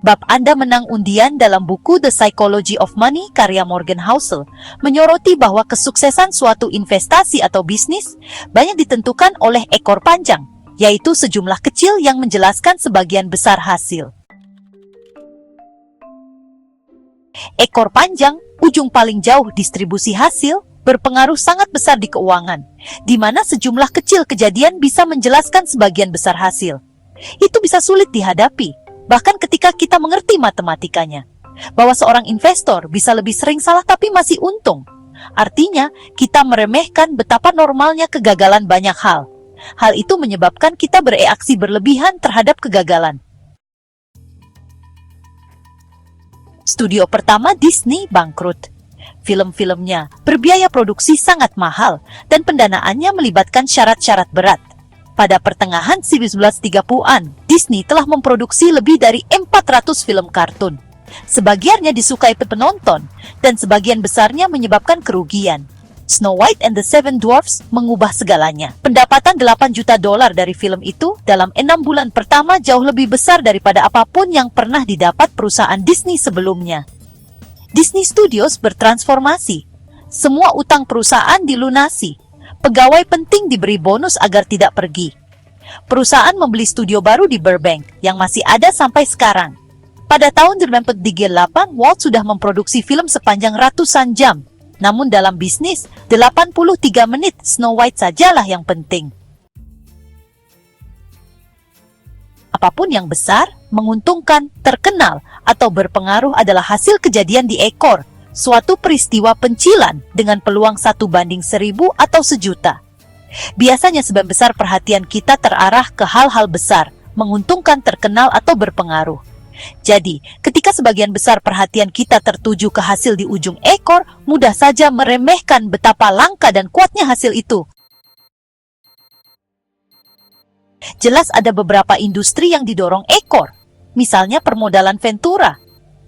Bab Anda menang undian dalam buku The Psychology of Money karya Morgan Housel menyoroti bahwa kesuksesan suatu investasi atau bisnis banyak ditentukan oleh ekor panjang, yaitu sejumlah kecil yang menjelaskan sebagian besar hasil. Ekor panjang, ujung paling jauh distribusi hasil, berpengaruh sangat besar di keuangan, di mana sejumlah kecil kejadian bisa menjelaskan sebagian besar hasil. Itu bisa sulit dihadapi, bahkan ketika kita mengerti matematikanya, bahwa seorang investor bisa lebih sering salah tapi masih untung. Artinya, kita meremehkan betapa normalnya kegagalan banyak hal. Hal itu menyebabkan kita bereaksi berlebihan terhadap kegagalan. Studio pertama Disney bangkrut. Film-filmnya berbiaya produksi sangat mahal dan pendanaannya melibatkan syarat-syarat berat. Pada pertengahan 1930-an, Disney telah memproduksi lebih dari 400 film kartun. Sebagiannya disukai penonton dan sebagian besarnya menyebabkan kerugian. Snow White and the Seven Dwarfs mengubah segalanya. Pendapatan $8 juta dari film itu dalam 6 bulan pertama jauh lebih besar daripada apapun yang pernah didapat perusahaan Disney sebelumnya. Disney Studios bertransformasi. Semua utang perusahaan dilunasi. Pegawai penting diberi bonus agar tidak pergi. Perusahaan membeli studio baru di Burbank yang masih ada sampai sekarang. Pada tahun 1938, Walt sudah memproduksi film sepanjang ratusan jam. Namun dalam bisnis, 83 menit Snow White sajalah yang penting. Apapun yang besar, menguntungkan, terkenal, atau berpengaruh adalah hasil kejadian di ekor, suatu peristiwa pencilan dengan peluang 1:1000 atau 1.000.000. Biasanya sebagian besar perhatian kita terarah ke hal-hal besar, menguntungkan, terkenal, atau berpengaruh. Jadi, ketika sebagian besar perhatian kita tertuju ke hasil di ujung ekor, mudah saja meremehkan betapa langka dan kuatnya hasil itu. Jelas ada beberapa industri yang didorong ekor, misalnya permodalan Ventura.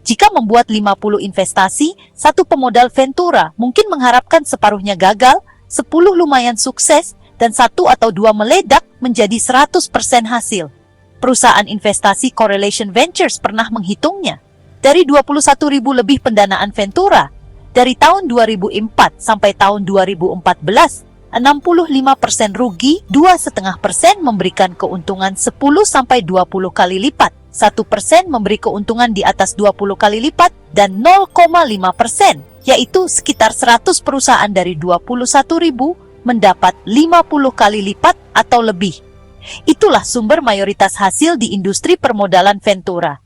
Jika membuat 50 investasi, satu pemodal Ventura mungkin mengharapkan separuhnya gagal, 10 lumayan sukses, dan 1 atau 2 meledak menjadi 100% hasil. Perusahaan investasi Correlation Ventures pernah menghitungnya. Dari 21.000 lebih pendanaan Ventura, dari tahun 2004 sampai tahun 2014, 65% rugi, 2,5% memberikan keuntungan 10-20 kali lipat, 1% memberi keuntungan di atas 20 kali lipat, dan 0,5%, yaitu sekitar 100 perusahaan dari 21.000 mendapat 50 kali lipat atau lebih. Itulah sumber mayoritas hasil di industri permodalan Ventura.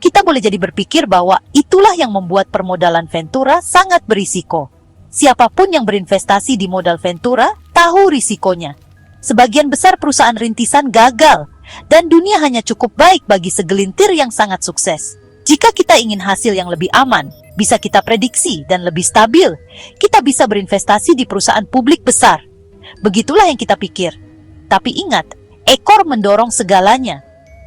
Kita boleh jadi berpikir bahwa itulah yang membuat permodalan Ventura sangat berisiko. Siapapun yang berinvestasi di modal Ventura tahu risikonya. Sebagian besar perusahaan rintisan gagal, dan dunia hanya cukup baik bagi segelintir yang sangat sukses. Jika kita ingin hasil yang lebih aman, bisa kita prediksi, dan lebih stabil, kita bisa berinvestasi di perusahaan publik besar. Begitulah yang kita pikir. Tapi ingat, ekor mendorong segalanya.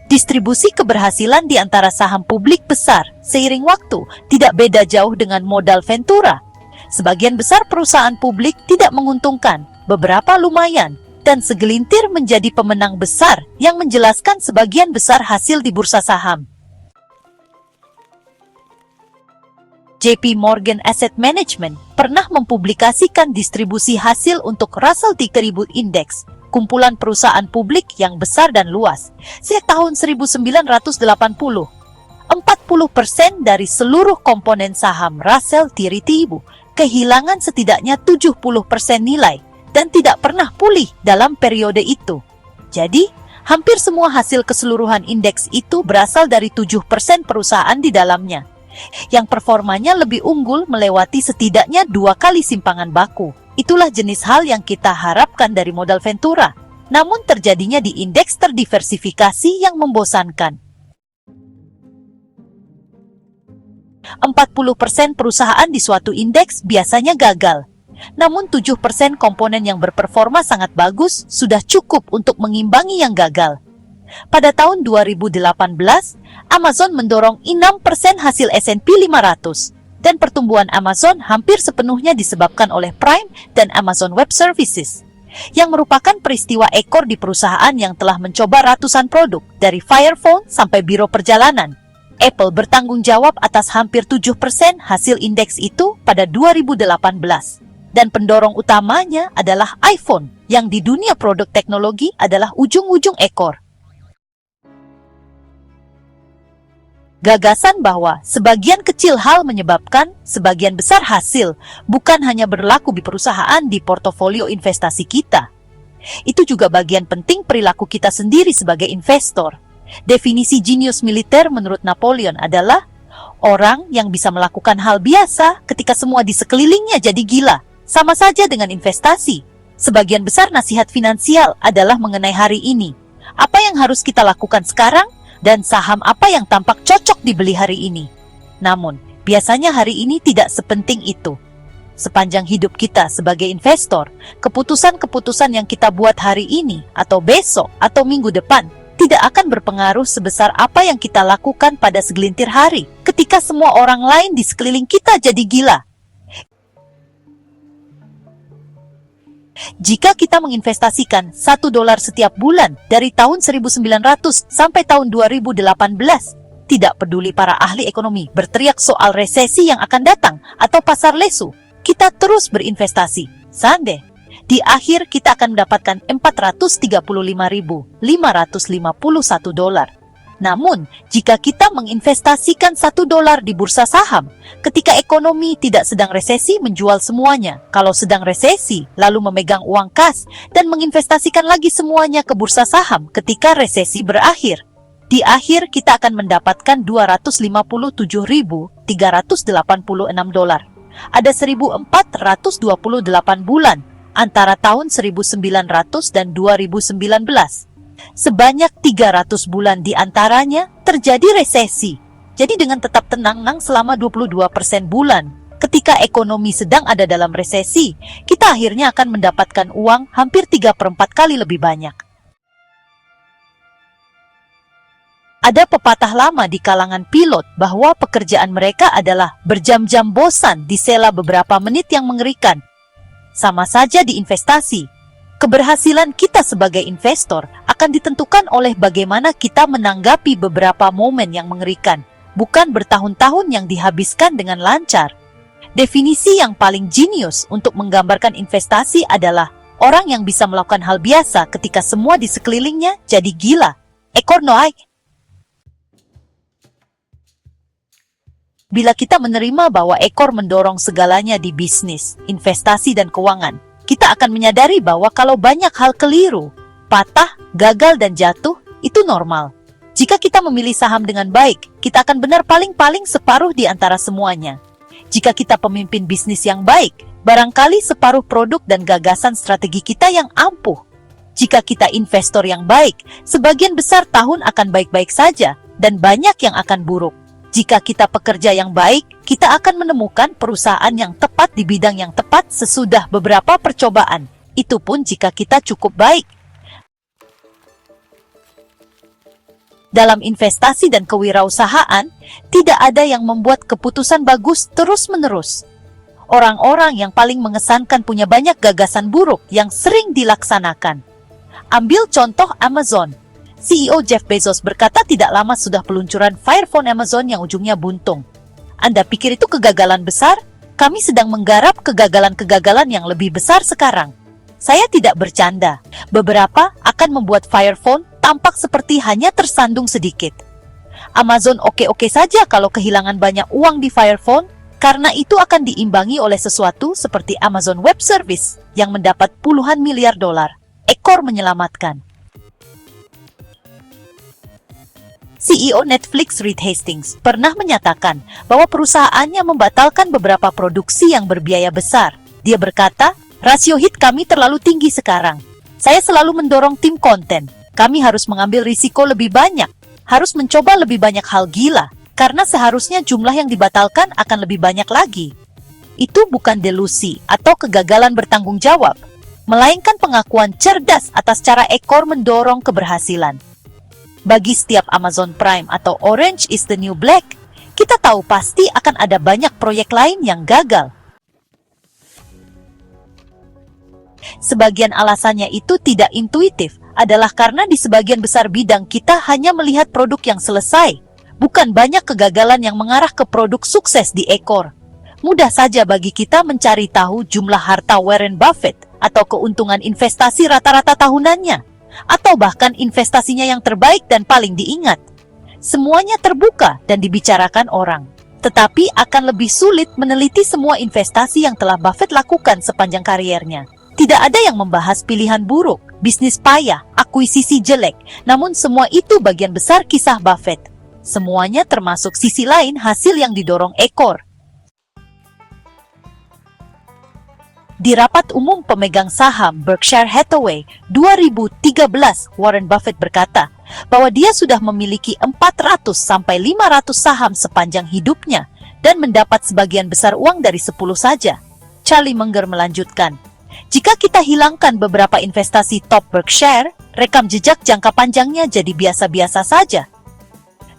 Distribusi keberhasilan di antara saham publik besar seiring waktu tidak beda jauh dengan modal Ventura. Sebagian besar perusahaan publik tidak menguntungkan, beberapa lumayan, dan segelintir menjadi pemenang besar yang menjelaskan sebagian besar hasil di bursa saham. JP Morgan Asset Management pernah mempublikasikan distribusi hasil untuk Russell 3000 Index, kumpulan perusahaan publik yang besar dan luas, sejak tahun 1980. 40% dari seluruh komponen saham Russell 3000 kehilangan setidaknya 70% nilai dan tidak pernah pulih dalam periode itu. Jadi, hampir semua hasil keseluruhan indeks itu berasal dari 7% perusahaan di dalamnya, yang performanya lebih unggul melewati setidaknya 2 kali simpangan baku. Itulah jenis hal yang kita harapkan dari modal Ventura, namun terjadinya di indeks terdiversifikasi yang membosankan. 40% perusahaan di suatu indeks biasanya gagal, namun 7% komponen yang berperforma sangat bagus sudah cukup untuk mengimbangi yang gagal. Pada tahun 2018, Amazon mendorong 6% hasil S&P 500, dan pertumbuhan Amazon hampir sepenuhnya disebabkan oleh Prime dan Amazon Web Services. yang merupakan peristiwa ekor di perusahaan yang telah mencoba ratusan produk, dari Fire Phone sampai biro perjalanan. Apple bertanggung jawab atas hampir 7% hasil indeks itu pada 2018. Dan pendorong utamanya adalah iPhone, yang di dunia produk teknologi adalah ujung-ujung ekor. Gagasan bahwa sebagian kecil hal menyebabkan sebagian besar hasil bukan hanya berlaku di perusahaan di portofolio investasi kita. Itu juga bagian penting perilaku kita sendiri sebagai investor. Definisi jenius militer menurut Napoleon adalah orang yang bisa melakukan hal biasa ketika semua di sekelilingnya jadi gila. Sama saja dengan investasi. Sebagian besar nasihat finansial adalah mengenai hari ini. Apa yang harus kita lakukan sekarang? Dan saham apa yang tampak cocok dibeli hari ini. Namun, biasanya hari ini tidak sepenting itu. Sepanjang hidup kita sebagai investor, keputusan-keputusan yang kita buat hari ini, atau besok, atau minggu depan, tidak akan berpengaruh sebesar apa yang kita lakukan pada segelintir hari, ketika semua orang lain di sekeliling kita jadi gila. Jika kita menginvestasikan $1 setiap bulan dari tahun 1900 sampai tahun 2018, tidak peduli para ahli ekonomi berteriak soal resesi yang akan datang atau pasar lesu, kita terus berinvestasi. Sampai di akhir kita akan mendapatkan $435.551. Namun, jika kita menginvestasikan $1 di bursa saham, ketika ekonomi tidak sedang resesi menjual semuanya. Kalau sedang resesi, lalu memegang uang kas dan menginvestasikan lagi semuanya ke bursa saham ketika resesi berakhir. Di akhir kita akan mendapatkan $257.386. Ada 1.428 bulan antara tahun 1900 dan 2019. Sebanyak 300 bulan di antaranya terjadi resesi. Jadi dengan tetap tenang selama 22% bulan, ketika ekonomi sedang ada dalam resesi, kita akhirnya akan mendapatkan uang hampir 3/4 kali lebih banyak. Ada pepatah lama di kalangan pilot bahwa pekerjaan mereka adalah berjam-jam bosan di sela beberapa menit yang mengerikan. Sama saja di investasi. Keberhasilan kita sebagai investor akan ditentukan oleh bagaimana kita menanggapi beberapa momen yang mengerikan, bukan bertahun-tahun yang dihabiskan dengan lancar. Definisi yang paling jenius untuk menggambarkan investasi adalah orang yang bisa melakukan hal biasa ketika semua di sekelilingnya jadi gila. Ekor Noaik. Bila kita menerima bahwa ekor mendorong segalanya di bisnis, investasi, dan keuangan, kita akan menyadari bahwa kalau banyak hal keliru, patah, gagal, dan jatuh, itu normal. Jika kita memilih saham dengan baik, kita akan benar paling-paling separuh di antara semuanya. Jika kita pemimpin bisnis yang baik, barangkali separuh produk dan gagasan strategi kita yang ampuh. Jika kita investor yang baik, sebagian besar tahun akan baik-baik saja, dan banyak yang akan buruk. Jika kita pekerja yang baik, kita akan menemukan perusahaan yang tepat di bidang yang tepat sesudah beberapa percobaan. Itu pun jika kita cukup baik. Dalam investasi dan kewirausahaan, tidak ada yang membuat keputusan bagus terus-menerus. Orang-orang yang paling mengesankan punya banyak gagasan buruk yang sering dilaksanakan. Ambil contoh Amazon. CEO Jeff Bezos berkata tidak lama sudah peluncuran Fire Phone Amazon yang ujungnya buntung. Anda pikir itu kegagalan besar? Kami sedang menggarap kegagalan-kegagalan yang lebih besar sekarang. Saya tidak bercanda. Beberapa akan membuat Fire Phone tampak seperti hanya tersandung sedikit. Amazon oke-oke saja kalau kehilangan banyak uang di Fire Phone, karena itu akan diimbangi oleh sesuatu seperti Amazon Web Service yang mendapat puluhan miliar dolar. Ekor menyelamatkan. CEO Netflix Reed Hastings pernah menyatakan bahwa perusahaannya membatalkan beberapa produksi yang berbiaya besar. Dia berkata, rasio hit kami terlalu tinggi sekarang. Saya selalu mendorong tim konten. Kami harus mengambil risiko lebih banyak, harus mencoba lebih banyak hal gila, karena seharusnya jumlah yang dibatalkan akan lebih banyak lagi. Itu bukan delusi atau kegagalan bertanggung jawab, melainkan pengakuan cerdas atas cara ekor mendorong keberhasilan. Bagi setiap Amazon Prime atau Orange is the New Black, kita tahu pasti akan ada banyak proyek lain yang gagal. Sebagian alasannya itu tidak intuitif adalah karena di sebagian besar bidang kita hanya melihat produk yang selesai, bukan banyak kegagalan yang mengarah ke produk sukses di ekor. Mudah saja bagi kita mencari tahu jumlah harta Warren Buffett atau keuntungan investasi rata-rata tahunannya, atau bahkan investasinya yang terbaik dan paling diingat. Semuanya terbuka dan dibicarakan orang. Tetapi akan lebih sulit meneliti semua investasi yang telah Buffett lakukan sepanjang kariernya. Tidak ada yang membahas pilihan buruk, bisnis payah, akuisisi jelek, namun semua itu bagian besar kisah Buffett. Semuanya termasuk sisi lain hasil yang didorong ekor. Di rapat umum pemegang saham Berkshire Hathaway 2013, Warren Buffett berkata bahwa dia sudah memiliki 400-500 saham sepanjang hidupnya dan mendapat sebagian besar uang dari 10 saja. Charlie Munger melanjutkan, jika kita hilangkan beberapa investasi top Berkshire, rekam jejak jangka panjangnya jadi biasa-biasa saja.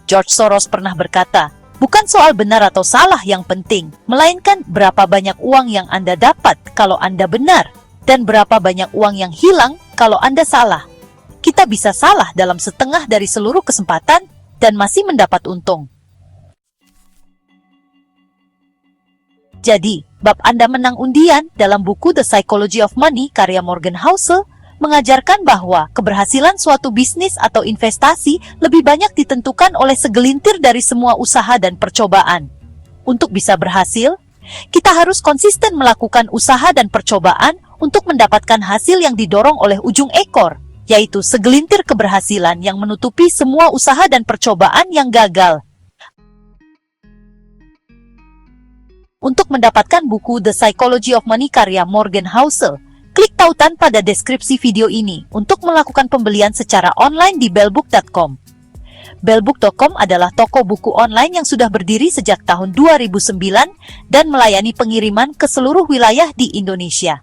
George Soros pernah berkata, bukan soal benar atau salah yang penting, melainkan berapa banyak uang yang Anda dapat kalau Anda benar, dan berapa banyak uang yang hilang kalau Anda salah. Kita bisa salah dalam setengah dari seluruh kesempatan dan masih mendapat untung. Jadi, bab Anda menang undian dalam buku The Psychology of Money karya Morgan Housel mengajarkan bahwa keberhasilan suatu bisnis atau investasi lebih banyak ditentukan oleh segelintir dari semua usaha dan percobaan. Untuk bisa berhasil, kita harus konsisten melakukan usaha dan percobaan untuk mendapatkan hasil yang didorong oleh ujung ekor, yaitu segelintir keberhasilan yang menutupi semua usaha dan percobaan yang gagal. Untuk mendapatkan buku The Psychology of Money karya Morgan Housel, klik tautan pada deskripsi video ini untuk melakukan pembelian secara online di bellbook.com. Bellbook.com adalah toko buku online yang sudah berdiri sejak tahun 2009 dan melayani pengiriman ke seluruh wilayah di Indonesia.